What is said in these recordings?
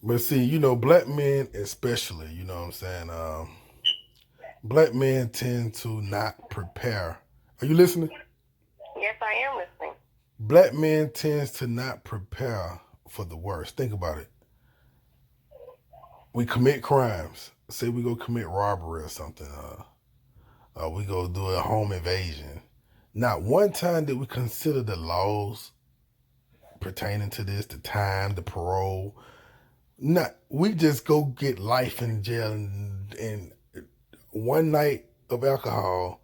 But see, black men especially, you know what I'm saying? Black men tend to not prepare. Are you listening? Yes, I am listening. Black men tends to not prepare for the worst. Think about it. We commit crimes. Say we go commit robbery or something. We go do a home invasion. Not one time did we consider the laws pertaining to this, the time, the parole. Not we just go get life in jail and one night of alcohol.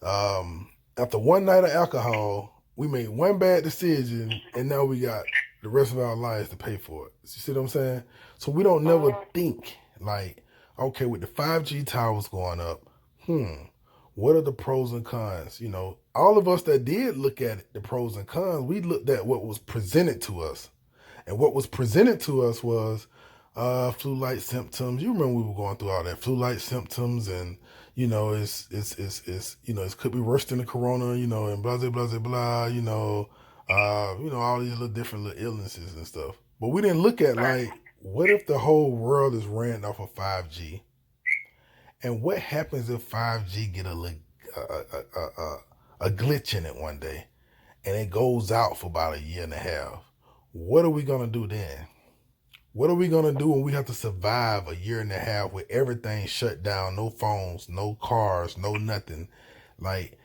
After one night of alcohol, we made one bad decision, and now we got the rest of our lives to pay for it. You see what I'm saying? So we don't never Mm-hmm. think like, okay, with the 5G towers going up, what are the pros and cons? All of us that did look at it, the pros and cons, we looked at what was presented to us. And what was presented to us was flu-like symptoms. You remember we were going through all that flu-like symptoms, and it could be worse than the corona. And blah blah blah blah. All these little different little illnesses and stuff. But we didn't look at Right. like, what if the whole world is ran off of 5G, and what happens if 5G get a glitch in it one day, and it goes out for about a year and a half? What are we gonna do then? What are we gonna do when we have to survive a year and a half with everything shut down? No phones, no cars, no nothing. Like,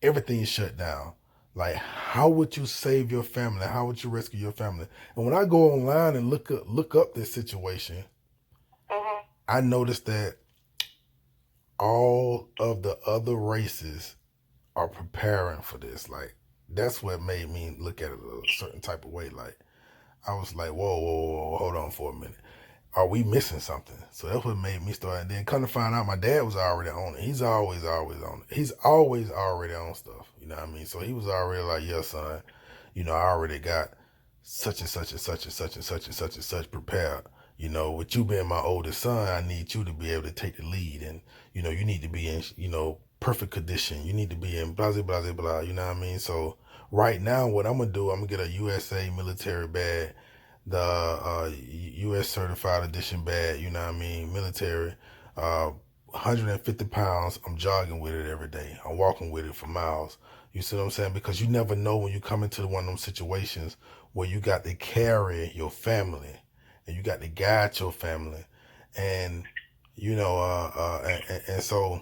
everything is shut down. Like, how would you save your family? How would you rescue your family? And when I go online and look up this situation, Mm-hmm. I noticed that all of the other races are preparing for this. Like, that's what made me look at it a certain type of way. Like, I was like, whoa, whoa, whoa, hold on for a minute. Are we missing something? So that's what made me start. And then come to find out, my dad was already on it. He's always on it. He's always already on stuff. You know what I mean? So he was already like, yeah, son, I already got such and such and such and such and such and such and such prepared. With you being my oldest son, I need you to be able to take the lead. And, you need to be in, perfect condition. You need to be in blah, blah, blah, blah. You know what I mean? So right now, what I'm going to do, I'm going to get a USA military badge, the U.S. certified edition badge, you know what I mean, military, 150 pounds. I'm jogging with it every day. I'm walking with it for miles. You see what I'm saying? Because you never know when you come into one of those situations where you got to carry your family and you got to guide your family, and and so,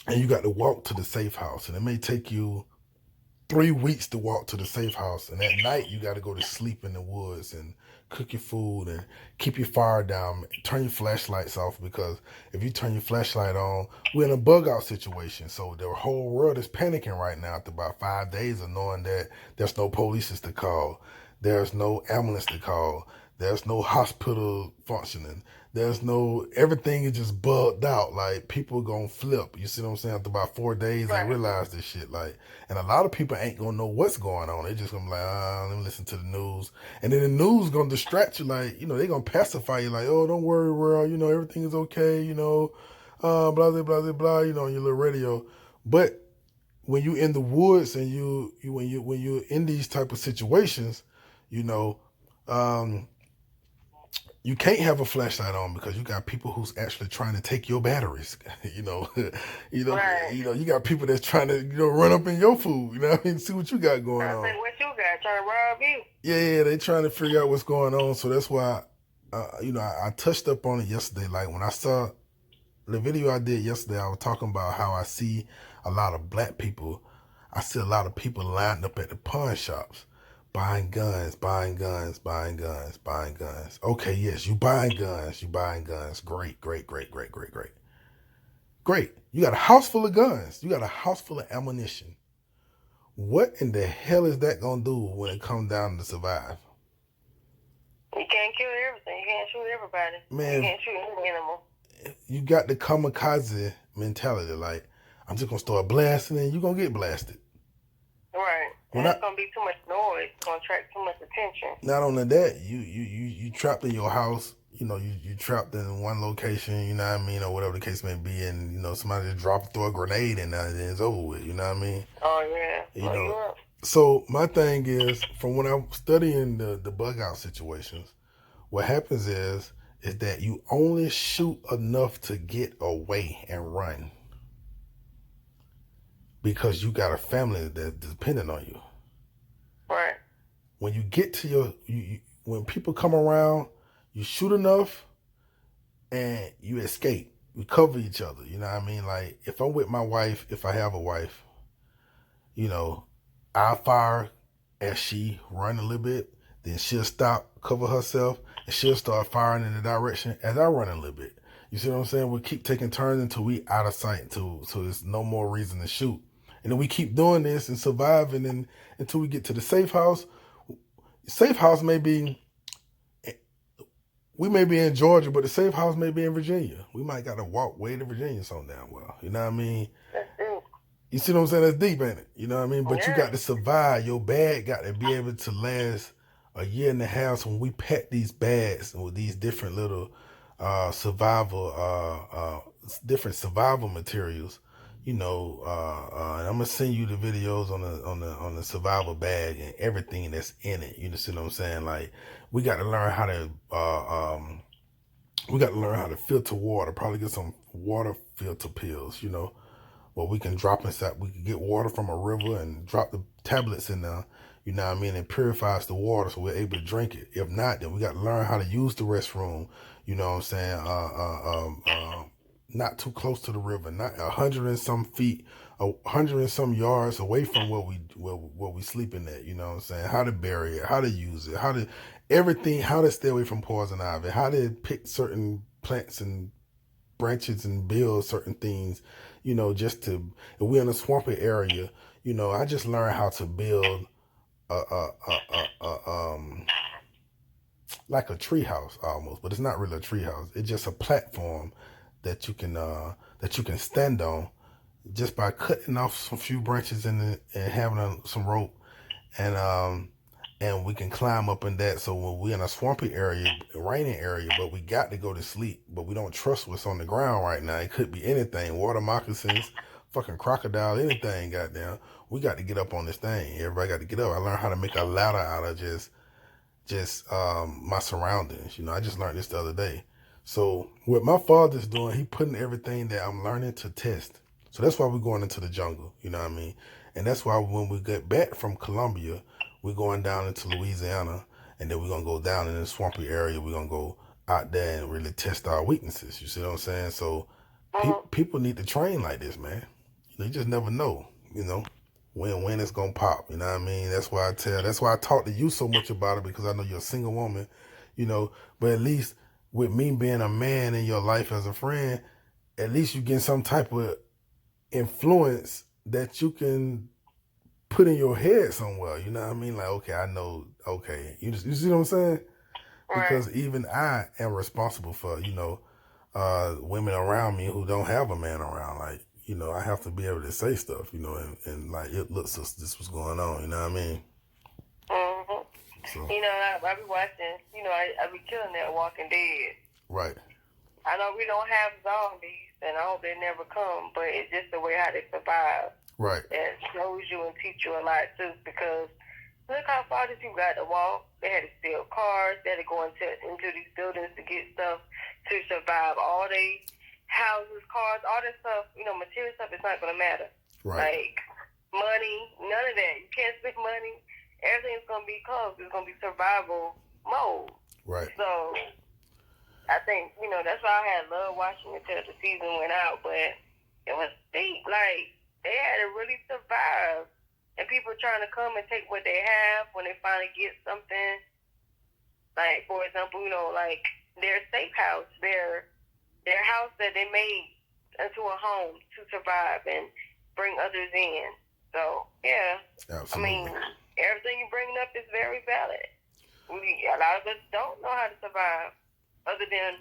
and you got to walk to the safe house, and it may take you 3 weeks to walk to the safe house, and at night you got to go to sleep in the woods and cook your food and keep your fire down, turn your flashlights off, because if you turn your flashlight on, we're in a bug out situation. So the whole world is panicking right now after about 5 days of knowing that there's no police to call, there's no ambulance to call, there's no hospital functioning, there's no, everything is just bugged out. Like, people gonna flip. You see what I'm saying? After about 4 days, they Right. realize this shit. Like, and a lot of people ain't gonna know what's going on. They just gonna be like, let me listen to the news. And then the news gonna distract you. Like, they gonna pacify you. Like, oh, don't worry, world. Everything is okay. Blah, blah, blah, blah, blah, on your little radio. But when you in the woods and when you're in these type of situations, you know, um, you can't have a flashlight on because you got people who's actually trying to take your batteries. you know, Right. you got people that's trying to run up in your food. You know what I mean? See what you got going I say, on. what you got? Trying to rob you? Yeah, they trying to figure out what's going on. So that's why, I touched up on it yesterday. Like, when I saw the video I did yesterday, I was talking about how I see a lot of black people. I see a lot of people lined up at the pawn shops, buying guns, buying guns, buying guns, buying guns. Okay, yes, you buying guns, you buying guns. Great, great, great, great, great, great. Great. You got a house full of guns. You got a house full of ammunition. What in the hell is that gonna do when it comes down to survive? You can't kill everything. You can't shoot everybody. You Man, can't shoot any animal. you got the kamikaze mentality. Like, I'm just gonna start blasting and you're gonna get blasted. Right. When And I it's gonna be too much noise. It's gonna attract too much attention. Not only that, you trapped in your house. You trapped in one location. You know what I mean, or whatever the case may be, and somebody just dropped throw a grenade and it's over with. You know what I mean? Oh yeah. You Blow you know. up. So my thing is, from when I'm studying the bug out situations, what happens is that you only shoot enough to get away and run because you got a family that's dependent on you. Right. When you get to when people come around, you shoot enough and you escape. We cover each other. You know what I mean? Like if I'm with my wife, if I have a wife, you know, I fire as she run a little bit, then she'll stop, cover herself, and she'll start firing in the direction as I run a little bit. You see what I'm saying? We'll keep taking turns until we out of sight, so there's no more reason to shoot. And then we keep doing this and surviving and until we get to the safe house. Safe house may be, we may be in Georgia, but the safe house may be in Virginia. We might got to walk way to Virginia some damn well. You know what I mean? That's deep. You see what I'm saying? That's deep, ain't it? You know what I mean? But you Yeah. got to survive. Your bag got to be able to last a year and a half. So when we pack these bags with these different little different survival materials, you know, and I'm gonna send you the videos on the survival bag and everything that's in it. You see what I'm saying? Like we got to learn how to filter water. Probably get some water filter pills. You know, where we can drop inside. We can get water from a river and drop the tablets in there. You know what I mean? It purifies the water so we're able to drink it. If not, then we got to learn how to use the restroom. You know what I'm saying? Not too close to the river, not 100 and some feet, 100 and some yards away from where we sleeping at. You know what I'm saying? How to bury it, how to use it, how to stay away from poison ivy, how to pick certain plants and branches and build certain things. You know, if we're in a swampy area, you know, I just learned how to build like a tree house almost, but it's not really a tree house. It's just a platform that you can stand on just by cutting off some few branches and having some rope and we can climb up in that. So when we're in a swampy area, raining area, but we got to go to sleep, but we don't trust what's on the ground right now. It could be anything, water moccasins, fucking crocodile, anything, goddamn. We got to get up on this thing. Everybody got to get up. I learned how to make a ladder out of just my surroundings. You know, I just learned this the other day. So what my father's doing, he putting everything that I'm learning to test. So that's why we're going into the jungle, you know what I mean? And that's why when we get back from Colombia, we're going down into Louisiana, and then we're going to go down in the swampy area. We're going to go out there and really test our weaknesses. You see what I'm saying? So people need to train like this, man. You just never know, you know, when it's going to pop. You know what I mean? That's why I talk to you so much about it, because I know you're a single woman, you know, but at least with me being a man in your life as a friend, at least you get some type of influence that you can put in your head somewhere. You know what I mean? Like, okay, I know, okay. You see what I'm saying? Right. Because even I am responsible for, you know, women around me who don't have a man around. Like, you know, I have to be able to say stuff, you know, and like, it looks like this was going on, you know what I mean? Mm-hmm. So, you know, I be watching, you know, I be killing that Walking Dead. Right. I know we don't have zombies, and I hope they never come, but it's just the way how they survive. Right. That shows you and teach you a lot, too, because look how far these people got to walk. They had to steal cars. They had to go into these buildings to get stuff to survive. All they houses, cars, all that stuff, you know, material stuff is not going to matter. Right. Like money, none of that. You can't spend money. Everything's going to be closed. It's going to be survival mode. Right. So I think, you know, that's why I had love watching it till the season went out, but it was deep. Like, they had to really survive. And people trying to come and take what they have when they finally get something. Like, for example, you know, like their safe house, their house that they made into a home to survive and bring others in. So, yeah. Absolutely. I mean, everything you're bringing up is very valid. A lot of us don't know how to survive other than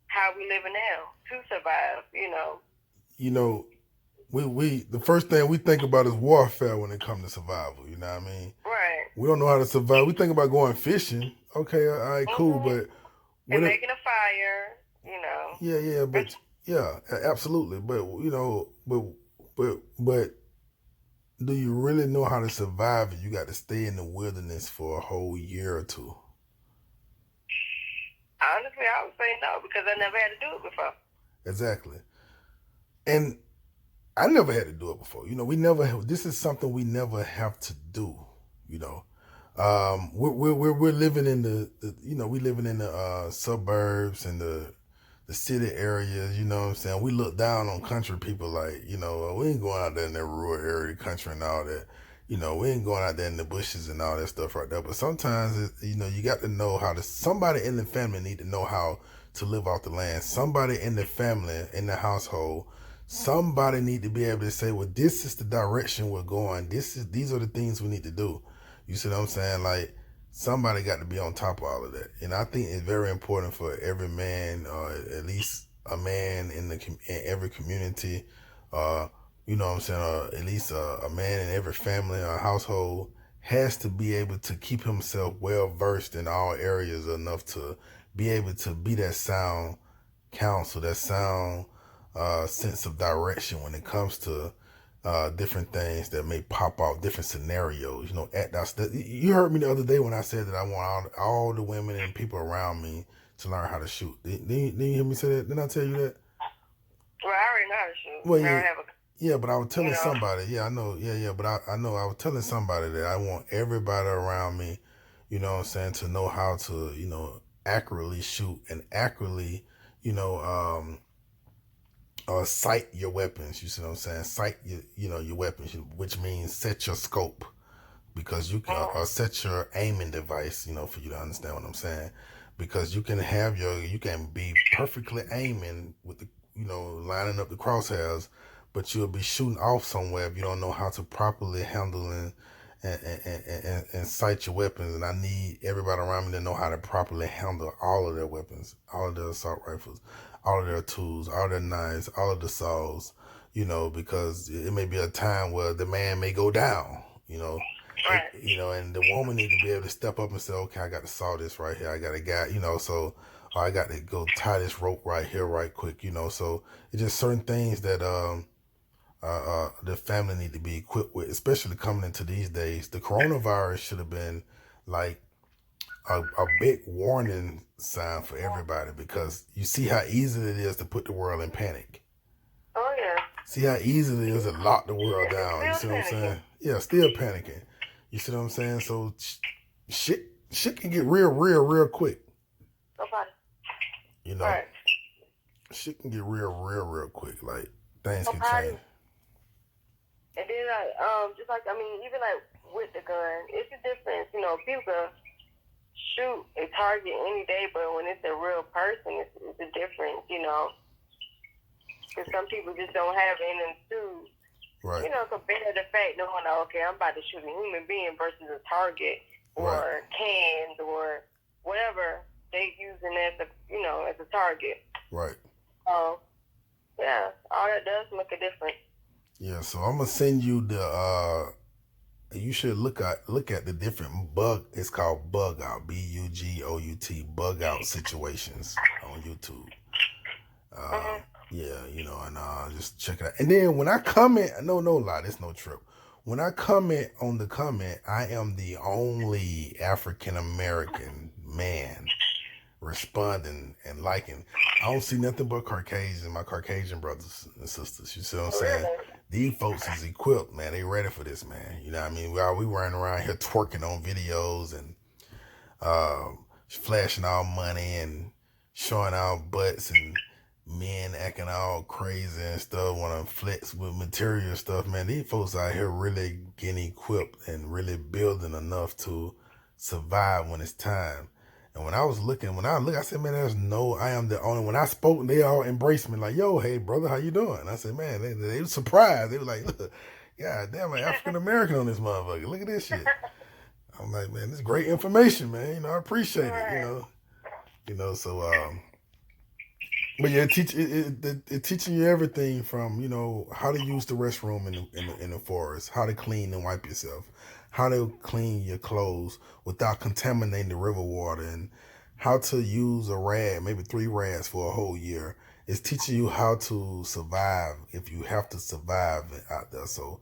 how we living now to survive, you know. You know, we the first thing we think about is warfare when it comes to survival, you know what I mean? Right. We don't know how to survive. We think about going fishing. Okay, all right, cool, but and making a fire, you know. Yeah, but yeah, absolutely. But you know, but do you really know how to survive if you got to stay in the wilderness for a whole year or two? honestly, I would say no because I never had to do it before. Exactly. And I never had to do it before. We never. This is something we never have to do. You know, we're living in we living in the suburbs and the city areas. You know what I'm saying? We look down on country people like, we ain't going out there in that rural area, country and all that. We ain't going out there in the bushes and all that stuff right there. But sometimes, you got to know how to. Somebody in the family need to know how to live off the land. Somebody in the family, in the household. Somebody need to be able to say, well, this is the direction we're going. These are the things we need to do. You see what I'm saying? Like, somebody got to be on top of all of that. And I think it's very important for every man, at least a man in every community, you know what I'm saying, at least a man in every family or household has to be able to keep himself well versed in all areas enough to be able to be that sound counsel, that sound sense of direction when it comes to different things that may pop off, different scenarios. You heard me the other day when I said that I want all the women and people around me to learn how to shoot. Didn't you hear me say that? Didn't I tell you that? Well, I already know how to shoot. Well, yeah. Yeah, but I was telling somebody. Yeah, I know. Yeah, but I know I was telling somebody that I want everybody around me, you know what I'm saying, to know how to, accurately shoot and accurately, sight your weapons. You see what I'm saying? Sight your weapons, which means set your scope, because you can set your aiming device. For you to understand what I'm saying, because you can be perfectly aiming with the lining up the crosshairs, but you'll be shooting off somewhere if you don't know how to properly handle and sight your weapons. And I need everybody around me to know how to properly handle all of their weapons, all of their assault rifles, all of their tools, all their knives, all of the saws, because it may be a time where the man may go down, Right. And the woman need to be able to step up and say, okay, I got to saw this right here. I got a guy, so I got to go tie this rope right here right quick, so it's just certain things that the family need to be equipped with, especially coming into these days. The coronavirus should have been like a big warning sign for everybody, because you see how easy it is to put the world in panic. Oh, yeah. See how easy it is to lock the world down. You see what I'm saying? Yeah, still panicking. You see what I'm saying? So shit can get real quick. Nobody. Right. Shit can get real quick. Like, things can change. And then, even like with the gun, it's a difference. People can shoot a target any day, but when it's a real person, it's a difference. Because some people just don't have it in them too. Right. Compared to the fact knowing, okay, I'm about to shoot a human being versus a target or cans or whatever they using as a target. Right. Yeah, all that does make a difference. Yeah, so I'm gonna send you the. You should look at the different bug. It's called BUGOUT, BUGOUT, BUGOUT situations on YouTube. Yeah, and just check it out. And then when I comment, no lie, there's no trip. When I comment on the comment, I am the only African American man responding and liking. I don't see nothing but my Caucasian brothers and sisters. You see what I'm saying? These folks is equipped, man. They ready for this, man. You know what I mean? We running around here twerking on videos and flashing our money and showing our butts, and men acting all crazy and stuff, want to flex with material stuff, man. These folks out here really getting equipped and really building enough to survive when it's time. And when I look, I said, man, I am the only. When I spoke, they all embraced me like, yo, hey, brother, how you doing? I said, man, they were surprised. They were like, look, God damn, I'm African American on this motherfucker. Look at this shit. I'm like, man, this is great information, man. I appreciate it, so, but yeah, it teaching you everything from, how to use the restroom in the forest, how to clean and wipe yourself, how to clean your clothes without contaminating the river water, and how to use a rag, maybe 3 rags for a whole year. It's teaching you how to survive if you have to survive out there. So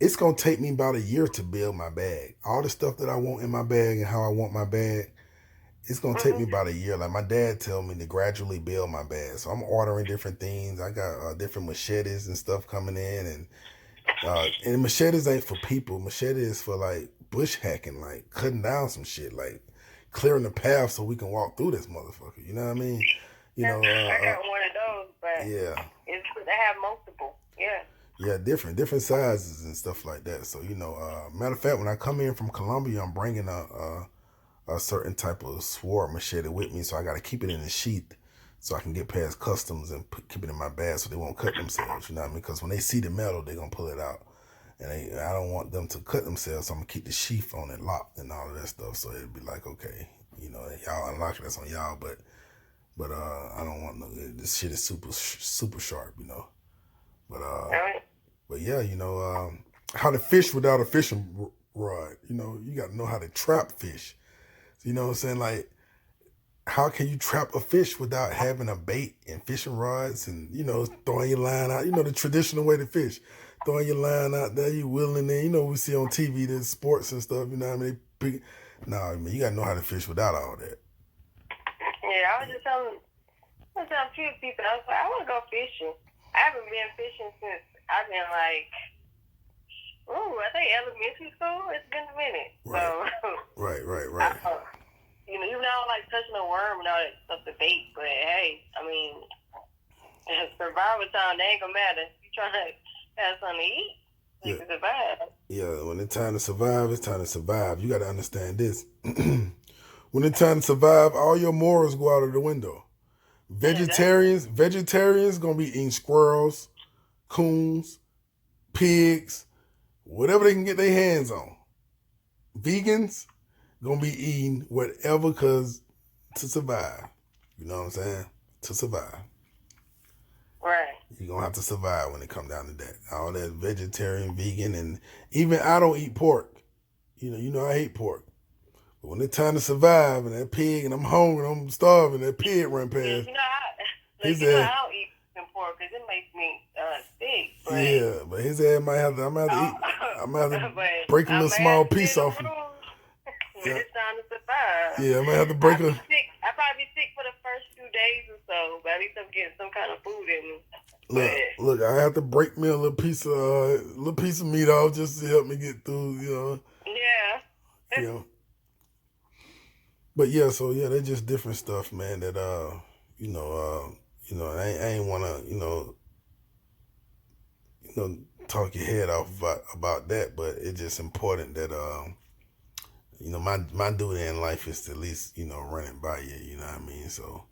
it's going to take me about a year to build my bag. All the stuff that I want in my bag and how I want my bag, it's gonna take me about a year. Like my dad tell me to gradually build my bag, so I'm ordering different things. I got different machetes and stuff coming in, and machetes ain't for people. Machete is for like bush hacking, like cutting down some shit, like clearing the path so we can walk through this motherfucker. You know what I mean? You know, I got one of those, but yeah, it's good to have multiple. Yeah. yeah, different sizes and stuff like that. So matter of fact, when I come in from Colombia, I'm bringing a certain type of sword machete with me, so I got to keep it in the sheath so I can get past customs and keep it in my bag so they won't cut themselves. You know what I mean? Because when they see the metal, they're gonna pull it out, and I don't want them to cut themselves. So I'm gonna keep the sheath on it locked and all of that stuff. So it'd be like, okay, y'all unlock it, that's on y'all, but I don't want no. This shit is super sharp, But yeah, how to fish without a fishing rod. You got to know how to trap fish. You know what I'm saying? Like, how can you trap a fish without having a bait and fishing rods and, throwing your line out? The traditional way to fish. Throwing your line out there, you willing in. We see on TV, there's sports and stuff, you know what I mean? Nah, man, you got to know how to fish without all that. Yeah, I was just telling a few people, I was like, I want to go fishing. I haven't been fishing since I've been like, I think elementary school. It's been a minute. Right. So, right. Even though I don't like touching a worm and all that stuff to bait, but hey, I mean, survival time, they ain't gonna matter. You trying to have something to eat, you can survive. Yeah, when it's time to survive, it's time to survive. You got to understand this. When it's time to survive, all your morals go out of the window. Vegetarians gonna be eating squirrels, coons, pigs, whatever they can get their hands on. Vegans gonna be eating whatever to survive. You know what I'm saying? To survive. Right. You're gonna have to survive when it come down to that. All that vegetarian, vegan, and even I don't eat pork. I hate pork. But when it's time to survive and that pig and I'm hungry, I'm starving, that pig run past. I don't eat pork because it makes me sick. But yeah, but his ass might have to. I'm gonna have to break a little small piece off him. When it's time to survive. Yeah, I might have to break I'll probably be sick for the first few days or so, but at least I'm getting some kind of food in me. Look, I have to break me a little piece of meat off just to help me get through. Yeah. But yeah, so yeah, they're just different stuff, man. That I ain't wanna talk your head off about that, but it's just important that my duty in life is to at least run it by you. You know what I mean? So,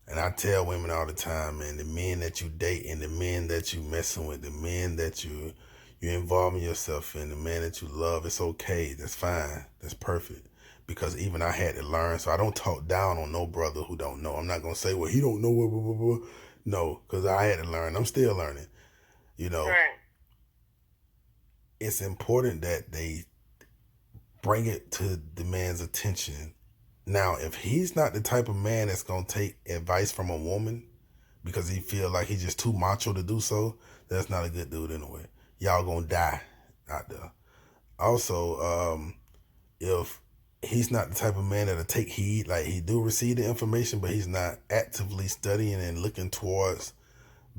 and I tell women all the time, man, the men that you date and the men that you messing with, the men that you involving yourself in, the man that you love, it's okay. That's fine. That's perfect. Because even I had to learn, so I don't talk down on no brother who don't know. I'm not gonna say, well, he don't know blah, blah, blah, blah. No, because I had to learn. I'm still learning. Right. It's important that they bring it to the man's attention. Now, if he's not the type of man that's gonna take advice from a woman because he feel like he's just too macho to do so, that's not a good dude anyway. Y'all gonna die out there. Also, if he's not the type of man that'll take heed, like he do receive the information, but he's not actively studying and looking towards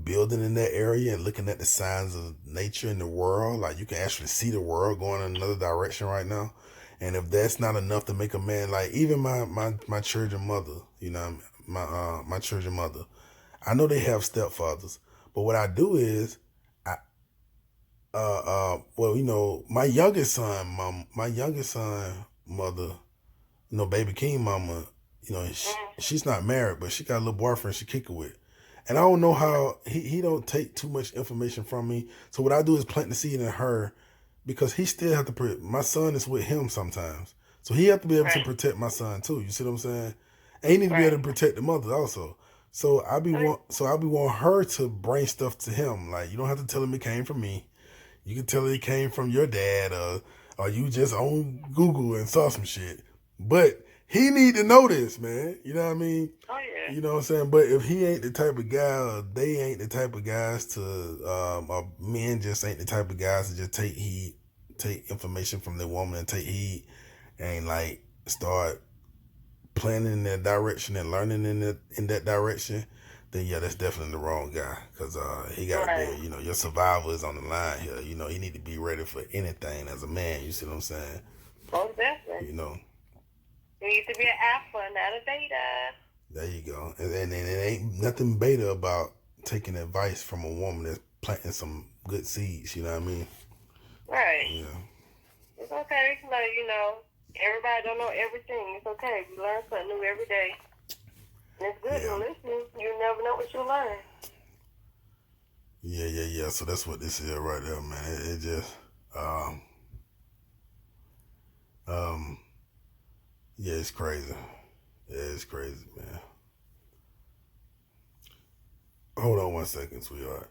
building in that area and looking at the signs of nature in the world. Like you can actually see the world going in another direction right now. And if that's not enough to make a man, like even my children mother, my children mother, I know they have stepfathers, but what I do is my youngest son mother, Baby King mama, she's not married, but she got a little boyfriend she kick it with. And I don't know how, he don't take too much information from me. So what I do is plant the seed in her because he still have to, my son is with him sometimes. So he have to be able to protect my son too. You see what I'm saying? And he need to be able to protect the mother also. So I be want her to bring stuff to him. Like, you don't have to tell him it came from me. You can tell it came from your dad or you just on Google and saw some shit. But he need to know this, man. You know what I mean? Oh, yeah. You know what I'm saying? But if he ain't the type of guy, or they ain't the type of guys to, or men just ain't the type of guys to just take information from their woman and take heed and like start planning in that direction and learning in that direction, then yeah, that's definitely the wrong guy. Cause he got to be, you know, your survival is on the line here. You know, he need to be ready for anything as a man. You see what I'm saying? Most definitely. You know, you need to be an alpha, not a beta. There you go. And it ain't nothing beta about taking advice from a woman that's planting some good seeds. You know what I mean? Right. Yeah. It's okay. Like, you know, everybody don't know everything. It's okay. You learn something new every day. And it's good to listen. You never know what you learn. Yeah. So that's what this is right there, man. It just, yeah, it's crazy. Yeah, it's crazy, man. Hold on 1 second, sweetheart.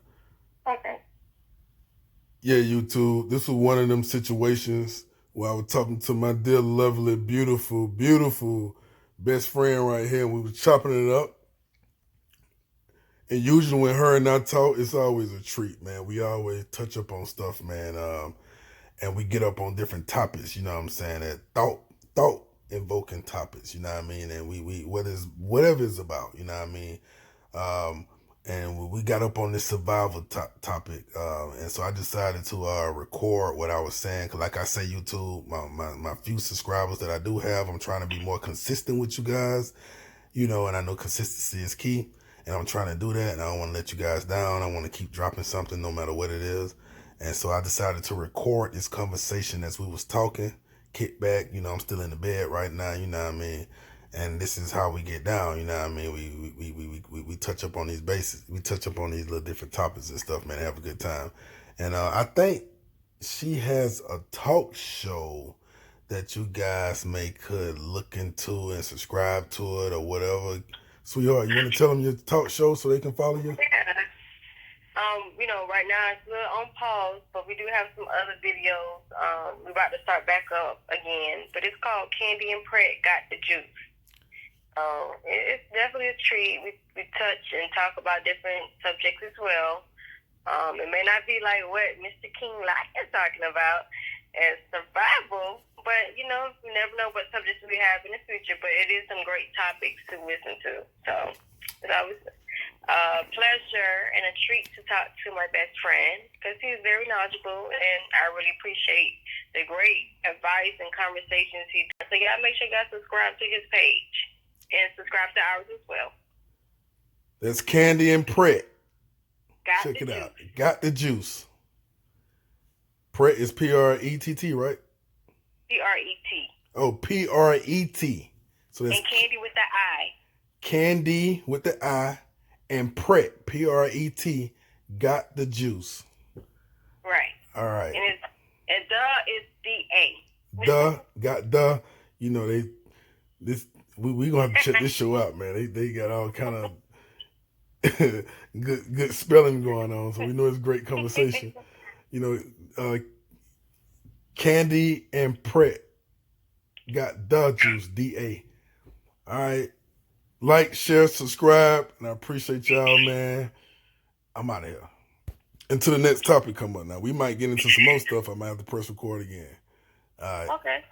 Okay. Yeah, YouTube. This was one of them situations where I was talking to my dear, lovely, beautiful, beautiful best friend right here. We were chopping it up. And usually when her and I talk, it's always a treat, man. We always touch up on stuff, man. And we get up on different topics, you know what I'm saying? That thought invoking topics, you know what I mean? And we whatever it's about, you know what I mean? And we got up on this survival topic, and so I decided to record what I was saying. Cause like I say, YouTube, my few subscribers that I do have, I'm trying to be more consistent with you guys, you know, and I know consistency is key, and I'm trying to do that, and I don't want to let you guys down. I want to keep dropping something no matter what it is. And so I decided to record this conversation as we was talking, kick back, you know, I'm still in the bed right now, you know what I mean? And this is how we get down, you know what I mean? We touch up on these bases. We touch up on these little different topics and stuff, man. Have a good time. And I think she has a talk show that you guys could look into and subscribe to it or whatever. Sweetheart, you want to tell them your talk show so they can follow you? Yeah. You know, right now it's a little on pause, but we do have some other videos. We're about to start back up again, but it's called Candi and Pratt Got the Juice. It's definitely a treat. We touch and talk about different subjects as well. It may not be like what Mr. King Lockett is talking about as survival, but you know, you never know what subjects we have in the future. But it is some great topics to listen to. So it's always a pleasure and a treat to talk to my best friend because he's very knowledgeable, and I really appreciate the great advice and conversations he does. So y'all make sure you guys subscribe to his page. And subscribe to ours as well. That's Candi and Pratt. Check it out. Got the juice. Pratt is P-R-E-T-T, right? P-R-E-T. Oh, P-R-E-T. So that's and Candi with the I. Candi with the I and Pratt, P-R-E-T, got the juice. Right. All right. And duh is D-A. Got the. You know, we gonna have to check this show out, man. They got all kind of good spelling going on, so we know it's great conversation. You know, Candi and Pratt got the juice, D-A. All right, like, share, subscribe, and I appreciate y'all, man. I'm out of here. Until the next topic come up. Now we might get into some more stuff. I might have to press record again. All right. Okay.